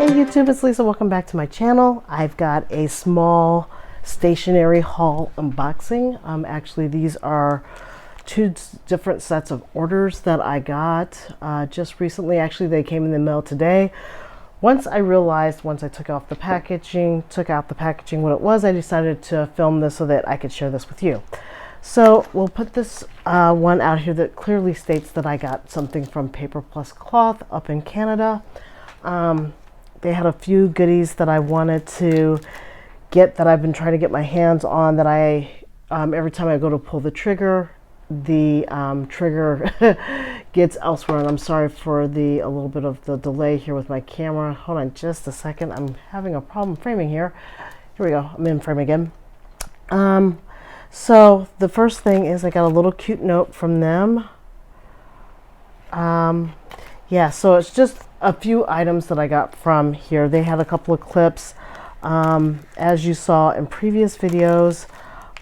Hey YouTube, it's Lisa. Welcome back to my channel. I've got a small stationery haul unboxing. Actually, these are two different sets of orders that I got just recently. Actually, they came in the mail today. Once I took out the packaging what it was, I decided to film this so that I could share this with you. So we'll put this one out here that clearly states that I got something from Paper Plus Cloth up in Canada. They had a few goodies that I wanted to get that I've been trying to get my hands on, that every time I go to pull the trigger gets elsewhere. And I'm sorry for a little bit of the delay here with my camera. Hold on just a second. I'm having a problem framing here. Here we go. I'm in frame again. So the first thing is I got a little cute note from them. Yeah, so it's just a few items that I got from here. They had a couple of clips. As you saw in previous videos,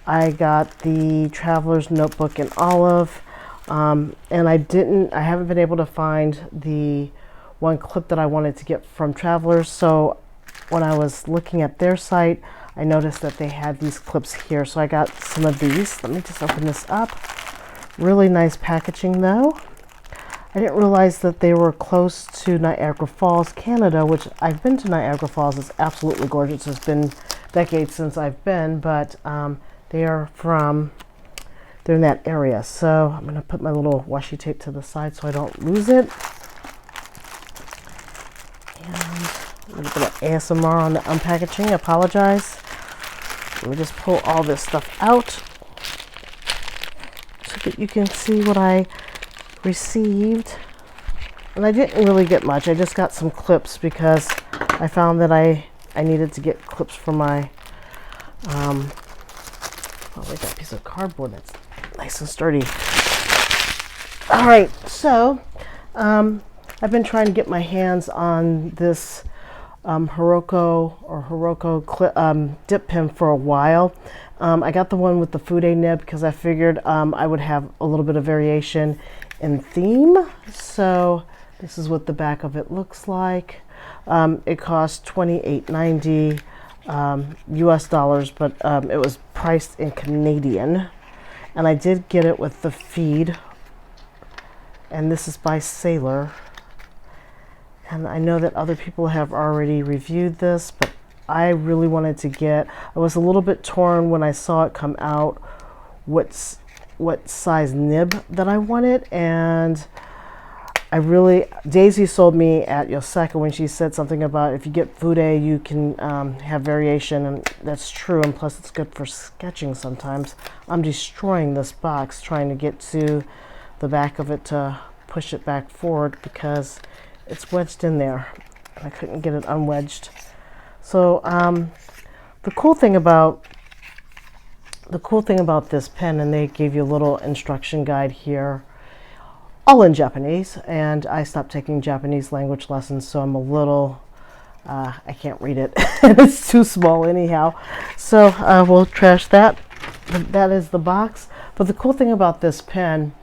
I got the Traveler's Notebook in olive, and I haven't been able to find the one clip that I wanted to get from Travelers. So when I was looking at their site, I noticed that they had these clips here. So I got some of these. Let me just open this up. Really nice packaging though. I didn't realize that they were close to Niagara Falls, Canada, which I've been to Niagara Falls. It's absolutely gorgeous. It's been decades since I've been, but they're in that area. So I'm going to put my little washi tape to the side so I don't lose it. And a little bit of ASMR on the unpackaging. I apologize. Let me just pull all this stuff out so that you can see what I received. And I didn't really get much. I just got some clips because I found that I needed to get clips for my that piece of cardboard that's nice and sturdy. All right, so I've been trying to get my hands on this Hiroko dip pen for a while. I got the one with the Fude nib because I figured I would have a little bit of variation in theme. So this is what the back of it looks like. It cost $28.90 US dollars, but it was priced in Canadian, and I did get it with the feed, and this is by Sailor. And I know that other people have already reviewed this, but I really wanted to get, I was a little bit torn when I saw it come out what size nib that I wanted. And Daisy sold me at Yoseka when she said something about if you get Fude you can have variation, and that's true, and plus it's good for sketching sometimes. I'm destroying this box trying to get to the back of it to push it back forward because it's wedged in there and I couldn't get it unwedged. So the cool thing about this pen, and they gave you a little instruction guide here, all in Japanese, and I stopped taking Japanese language lessons, so I'm a little I can't read it. It's too small anyhow, so we'll trash that. That is the box. But the cool thing about this pen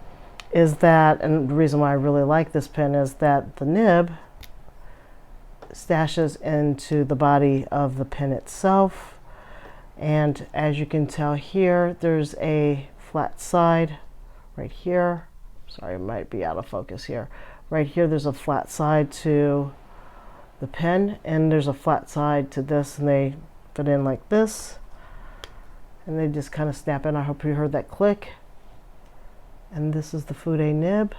is that, and the reason why I really like this pen, is that the nib stashes into the body of the pen itself. And as you can tell here, there's a flat side right here. Sorry, it might be out of focus here. Right here, there's a flat side to the pen, and there's a flat side to this, and they fit in like this. And they just kind of snap in. I hope you heard that click. And this is the Fude nib.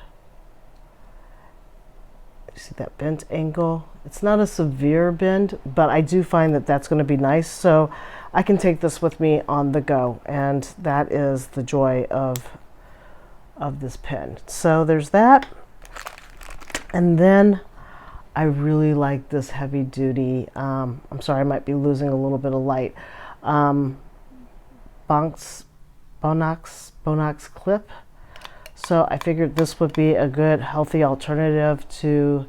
You see that bent angle? It's not a severe bend, but I do find that that's going to be nice. So I can take this with me on the go, and that is the joy of this pen. So there's that. And then I really like this heavy duty, I'm sorry, I might be losing a little bit of light, Bonax clip. So I figured this would be a good healthy alternative to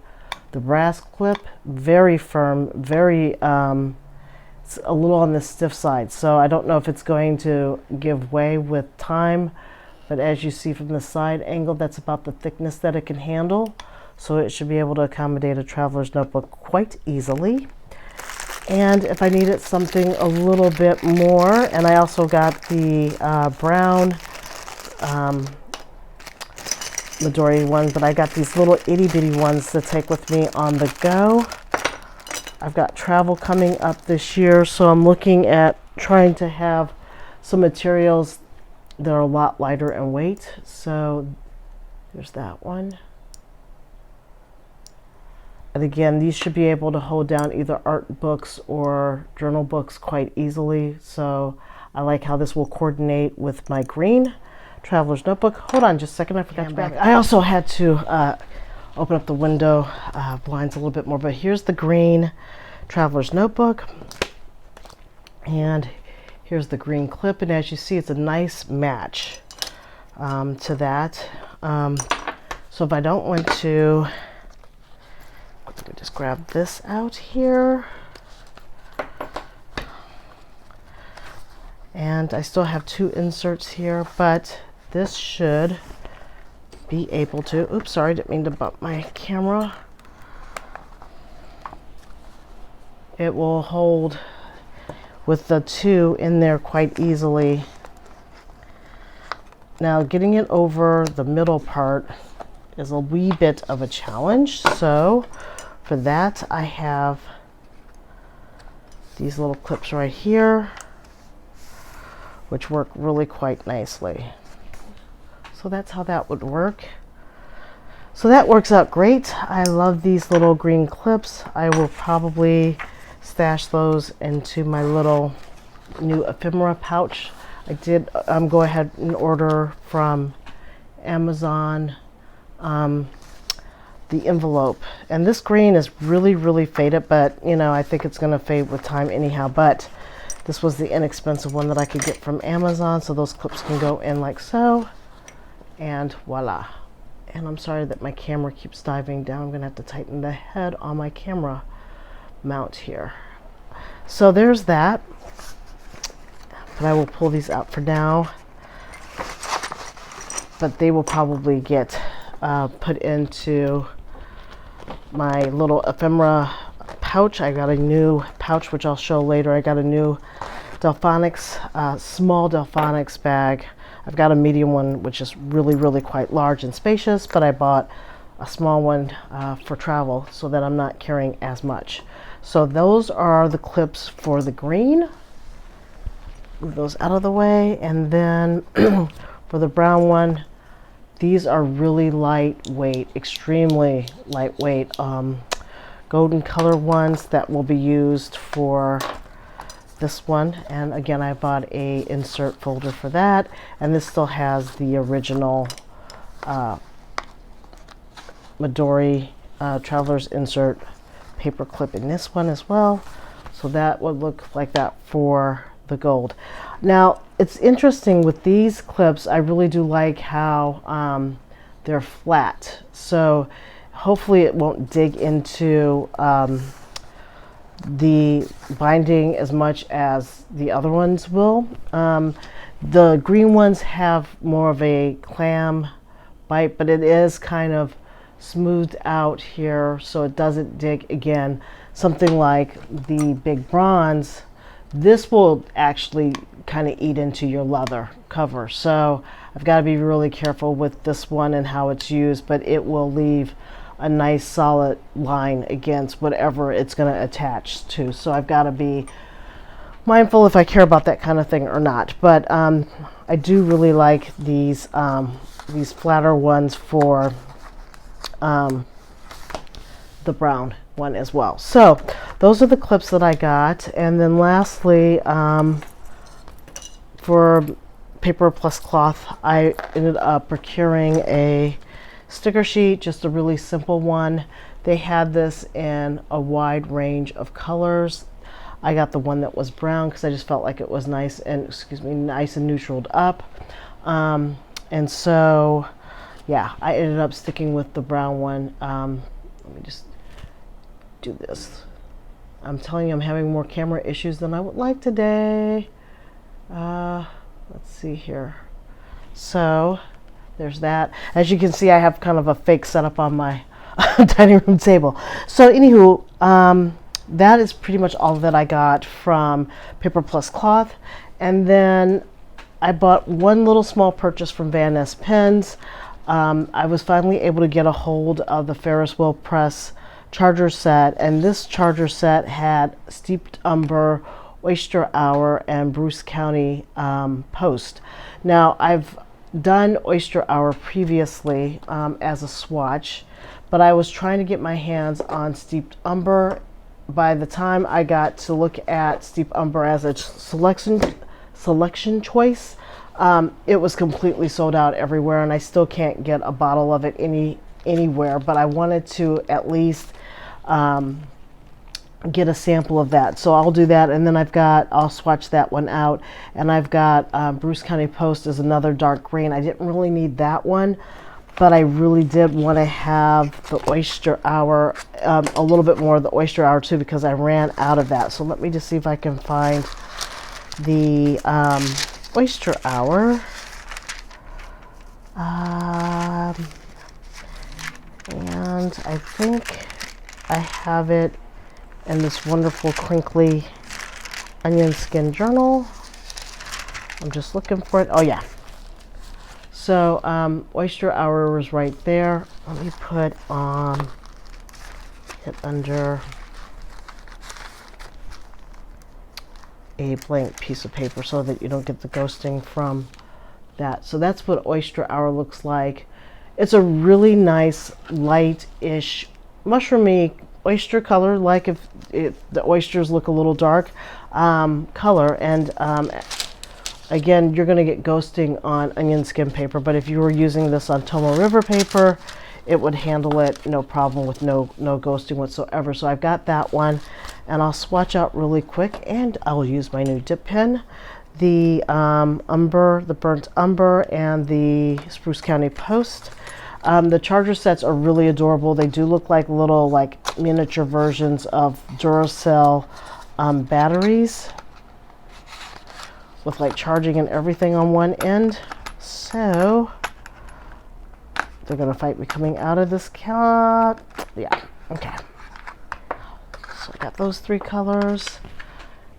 the brass clip. Very firm, very it's a little on the stiff side, so I don't know if it's going to give way with time, but as you see from the side angle, that's about the thickness that it can handle. so it should be able to accommodate a traveler's notebook quite easily. And if I needed something a little bit more, and I also got the brown Midori ones, but I got these little itty bitty ones to take with me on the go. I've got travel coming up this year, so I'm looking at trying to have some materials that are a lot lighter in weight. So there's that one. And again, these should be able to hold down either art books or journal books quite easily. So I like how this will coordinate with my green traveler's notebook. Hold on just a second, I forgot to back. I also had to open up the window blinds a little bit more, but here's the green traveler's notebook. And here's the green clip, and as you see, it's a nice match to that. So if I don't want to, let me just grab this out here. And I still have 2 inserts here, but this should be able to, oops, sorry, didn't mean to bump my camera. It will hold with the 2 in there quite easily. Now getting it over the middle part is a wee bit of a challenge. So for that, I have these little clips right here, which work really quite nicely. So that's how that would work. So that works out great. I love these little green clips. I will probably stash those into my little new ephemera pouch. I did go ahead and order from Amazon the envelope, and this green is really faded, but you know, I think it's gonna fade with time anyhow. But this was the inexpensive one that I could get from Amazon, so those clips can go in like so, and voila. And I'm sorry that my camera keeps diving down. I'm gonna have to tighten the head on my camera mount here. So there's that, but I will pull these out for now, but they will probably get put into my little ephemera pouch. I got a new pouch, which I'll show later. I got a new Delphonics, small Delphonics bag. I've got a medium one, which is really quite large and spacious, but I bought a small one for travel so that I'm not carrying as much. So those are the clips for the green. Move those out of the way. And then for the brown one, these are really lightweight, extremely lightweight, golden color ones that will be used for this one. And again, I bought a insert folder for that, and this still has the original Midori traveler's insert paper clip in this one as well. So that would look like that for the gold. Now it's interesting with these clips, I really do like how they're flat, so hopefully it won't dig into the binding as much as the other ones will. The green ones have more of a clam bite, but it is kind of smoothed out here so it doesn't dig. Again, something like the big bronze, this will actually kind of eat into your leather cover, so I've got to be really careful with this one and how it's used, but it will leave a nice solid line against whatever it's going to attach to. So I've got to be mindful if I care about that kind of thing or not. But I do really like these flatter ones for the brown one as well. So those are the clips that I got. And then lastly, for paper plus cloth, I ended up procuring a sticker sheet, just a really simple one. They had this in a wide range of colors. I got the one that was brown because I just felt like it was nice and, nice and neutraled up. And so, yeah, I ended up sticking with the brown one. Let me just do this. I'm telling you, I'm having more camera issues than I would like today. Let's see here. So there's that. As you can see, I have kind of a fake setup on my dining room table. So anywho, that is pretty much all that I got from Paper Plus Cloth. And then I bought one little small purchase from Vanness Pens. I was finally able to get a hold of the Ferris wheel press charger set, and this charger set had Steeped Umber, Oyster Hour, and Bruce County Post. Now, I've done Oyster Hour previously as a swatch, but I was trying to get my hands on Steeped Umber. By the time I got to look at Steeped Umber as a selection choice, it was completely sold out everywhere, and I still can't get a bottle of it anywhere, but I wanted to at least get a sample of that. So I'll do that, and then I'll swatch that one out, and I've got Bruce County Post is another dark green. I didn't really need that one, but I really did want to have the Oyster Hour, a little bit more of the Oyster Hour too, because I ran out of that. So let me just see if I can find the Oyster Hour. And I think I have it in this wonderful crinkly onion skin journal. I'm just looking for it. Oh yeah. So Oyster Hour was right there. Let me put it under a blank piece of paper so that you don't get the ghosting from that. So that's what Oyster Hour looks like. It's a really nice light-ish mushroomy oyster color, like if the oysters look a little dark color. And again, you're going to get ghosting on onion skin paper, but if you were using this on Tomo River paper, it would handle it no problem with no ghosting whatsoever. So I've got that one, and I'll swatch out really quick, and I'll use my new dip pen, the umber, the burnt umber, and the Spruce County Post. The charger sets are really adorable. They do look like little miniature versions of Duracell batteries with charging and everything on one end. So they're gonna fight me coming out of this cat. Yeah, okay. So I got those three colors,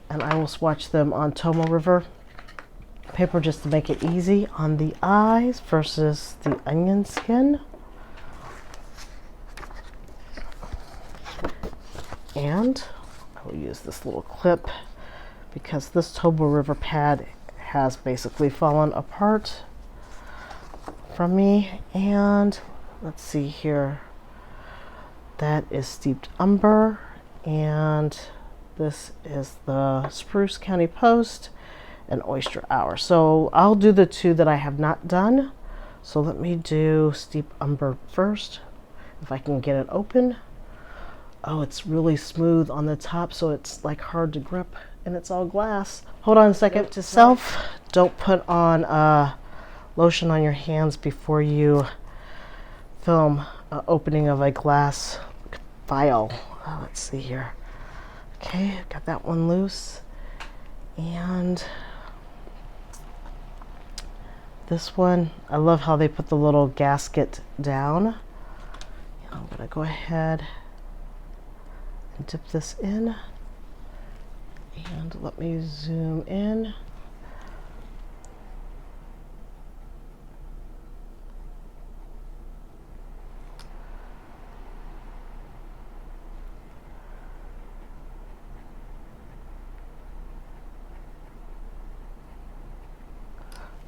and I will swatch them on Tomo River paper just to make it easy on the eyes versus the onion skin. And I will use this little clip because this Tomo River pad has basically fallen apart from me. And let's see here, that is Steeped Umber, and this is the Spruce County Post and Oyster Hour. So I'll do the two that I have not done. So let me do Steeped Umber first, if I can get it open. Oh, it's really smooth on the top, so it's hard to grip, and it's all glass. Hold on a second. To self, don't put on lotion on your hands before you film opening of a glass vial. Let's see here. Okay, got that one loose. And this one, I love how they put the little gasket down. I'm gonna go ahead and dip this in. And let me zoom in.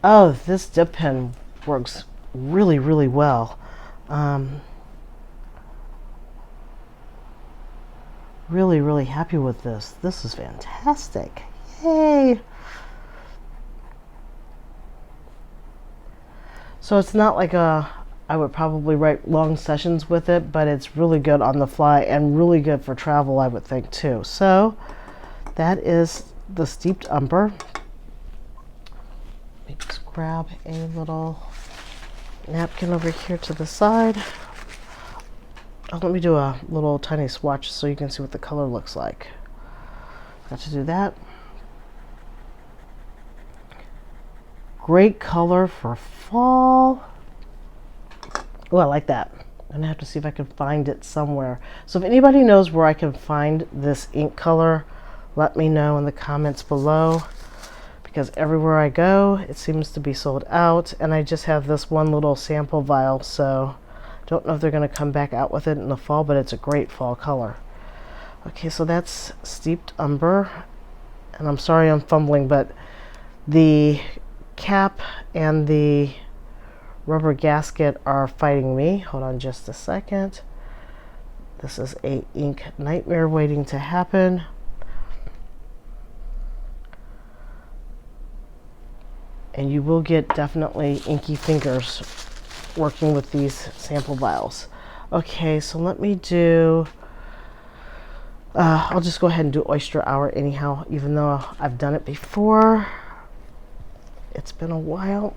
Oh, this dip pen works really, really well. Really, really happy with this. This is fantastic. Yay! So it's not like I would probably write long sessions with it, but it's really good on the fly and really good for travel, I would think too. So that is the Steeped Umber. Let me just grab a little napkin over here to the side. Oh, let me do a little tiny swatch so you can see what the color looks like. Got to do that. Great color for fall. Oh, I like that. I'm gonna have to see if I can find it somewhere. So if anybody knows where I can find this ink color, let me know in the comments below, because everywhere I go it seems to be sold out, and I just have this one little sample vial, so don't know if they're gonna come back out with it in the fall, but it's a great fall color. Okay, so that's Steeped Umber, and I'm sorry I'm fumbling, but the cap and the rubber gasket are fighting me. Hold on just a second. This is a ink nightmare waiting to happen. And you will get definitely inky fingers working with these sample vials. Okay, so let me do, I'll just go ahead and do Oyster Hour anyhow, even though I've done it before. It's been a while.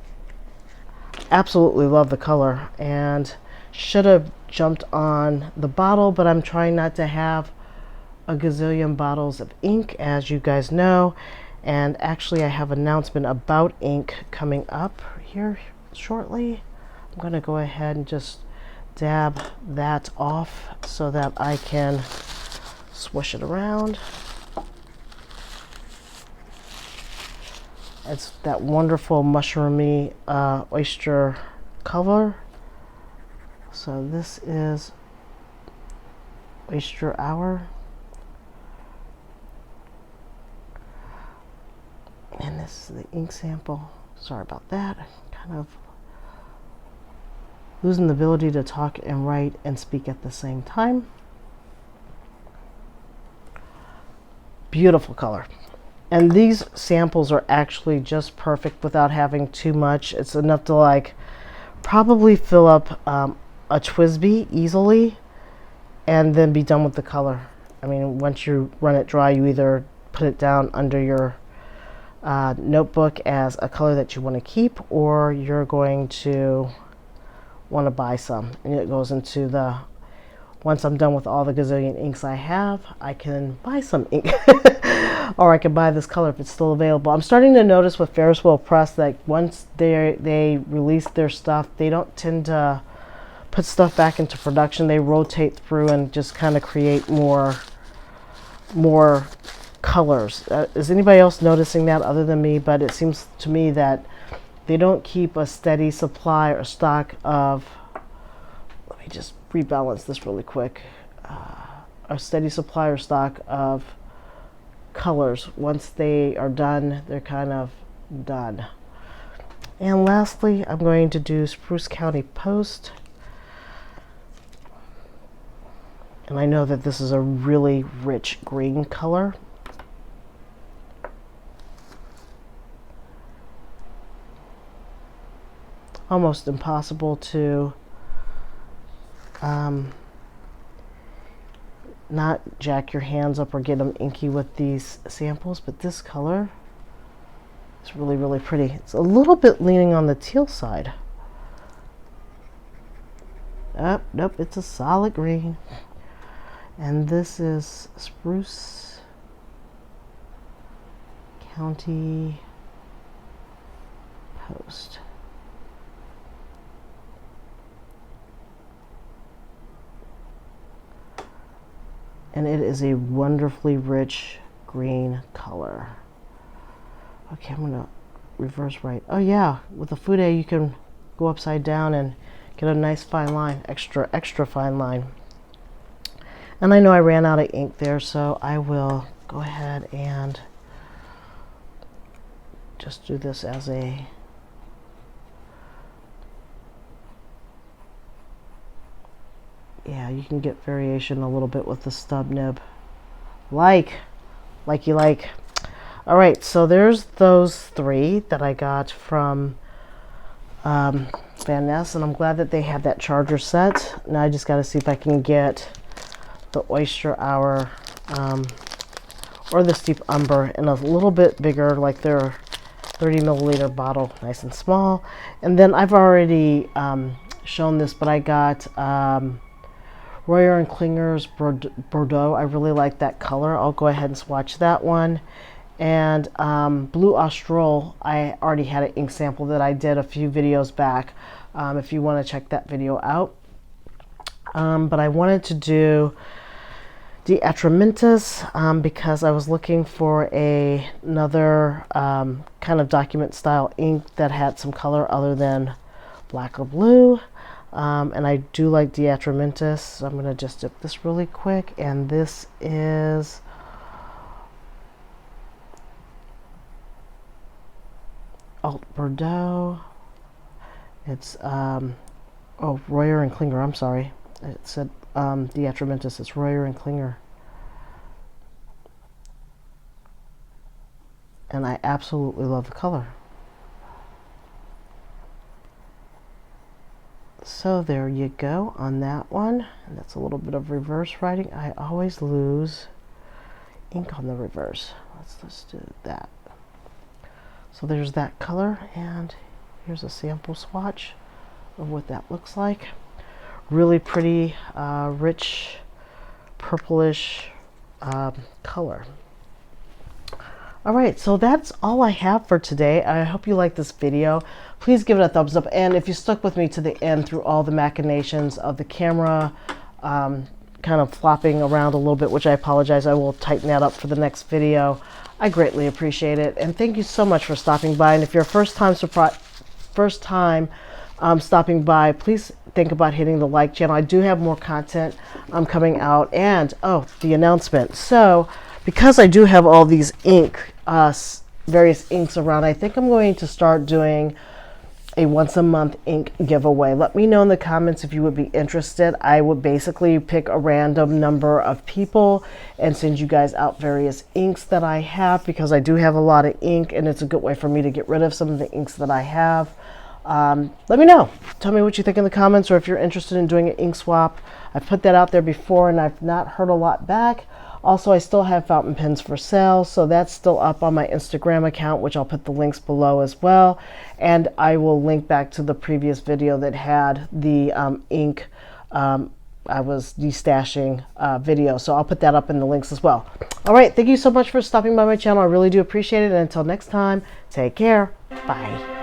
Absolutely love the color, and should have jumped on the bottle, but I'm trying not to have a gazillion bottles of ink, as you guys know. And actually I have an announcement about ink coming up here shortly. I'm going to go ahead and just dab that off so that I can swish it around. It's that wonderful mushroomy oyster color. So this is Oyster Hour. And this is the ink sample. Sorry about that. I'm kind of losing the ability to talk and write and speak at the same time. Beautiful color. And these samples are actually just perfect without having too much. It's enough to like probably fill up a TWSBI easily and then be done with the color. I mean, once you run it dry, you either put it down under your notebook as a color that you want to keep, or you're going to want to buy some, and it goes into the, once I'm done with all the gazillion inks I have, I can buy some ink or I can buy this color if it's still available. I'm starting to notice with Ferris Wheel Press that once they release their stuff, they don't tend to put stuff back into production. They rotate through and just kind of create more colors. Is anybody else noticing that other than me? But it seems to me that they don't keep a steady supply or stock of, let me just rebalance this really quick, a steady supply or stock of colors. Once they are done, they're kind of done. And lastly, I'm going to do Spruce County Post. And I know that this is a really rich green color. Almost impossible to not jack your hands up or get them inky with these samples, but this color is really, really pretty. It's a little bit leaning on the teal side. Oh, nope, it's a solid green. And this is Spruce County Post. And it is a wonderfully rich green color. Okay, I'm gonna reverse right. Oh yeah, with the Fude you can go upside down and get a nice fine line, extra fine line. And I know I ran out of ink there, so I will go ahead and just do this as a, yeah, you can get variation a little bit with the stub nib, like you like. All right, so there's those three that I got from Vanness, and I'm glad that they had that charger set. Now I just got to see if I can get the Oyster Hour or the Steep Umber in a little bit bigger, like their 30 milliliter bottle, nice and small. And then I've already shown this, but I got Royer and Klinger's Bordeaux. I really like that color. I'll go ahead and swatch that one. And Blue Austral, I already had an ink sample that I did a few videos back, if you want to check that video out. but I wanted to do the Atramintus because I was looking for another kind of document style ink that had some color other than black or blue. And I do like the Atramintus, so I'm going to just dip this really quick. And this is Alt Bordeaux. It's oh, Royer and Klinger, I'm sorry. It said the Atramintus, it's Royer and Klinger. And I absolutely love the color. So there you go on that one. And that's a little bit of reverse writing. I always lose ink on the reverse. Let's do that. So there's that color, and here's a sample swatch of what that looks like. Really pretty, rich, purplish color. All right, so that's all I have for today. I hope you liked this video. Please give it a thumbs up, and if you stuck with me to the end through all the machinations of the camera kind of flopping around a little bit, which I apologize, I will tighten that up for the next video. I greatly appreciate it, and thank you so much for stopping by. And if you're first time stopping by, please think about hitting the like channel. I do have more content coming out. And oh, the announcement. So because I do have all these various inks around, I think I'm going to start doing a once a month ink giveaway. Let me know in the comments if you would be interested. I would basically pick a random number of people and send you guys out various inks that I have, because I do have a lot of ink, and it's a good way for me to get rid of some of the inks that I have. Let me know. Tell me what you think in the comments, or if you're interested in doing an ink swap. I've put that out there before and I've not heard a lot back. Also, I still have fountain pens for sale, so that's still up on my Instagram account, which I'll put the links below as well. And I will link back to the previous video that had the ink I was destashing video, so I'll put that up in the links as well. All right, thank you so much for stopping by my channel. I really do appreciate it. And until next time, take care. Bye.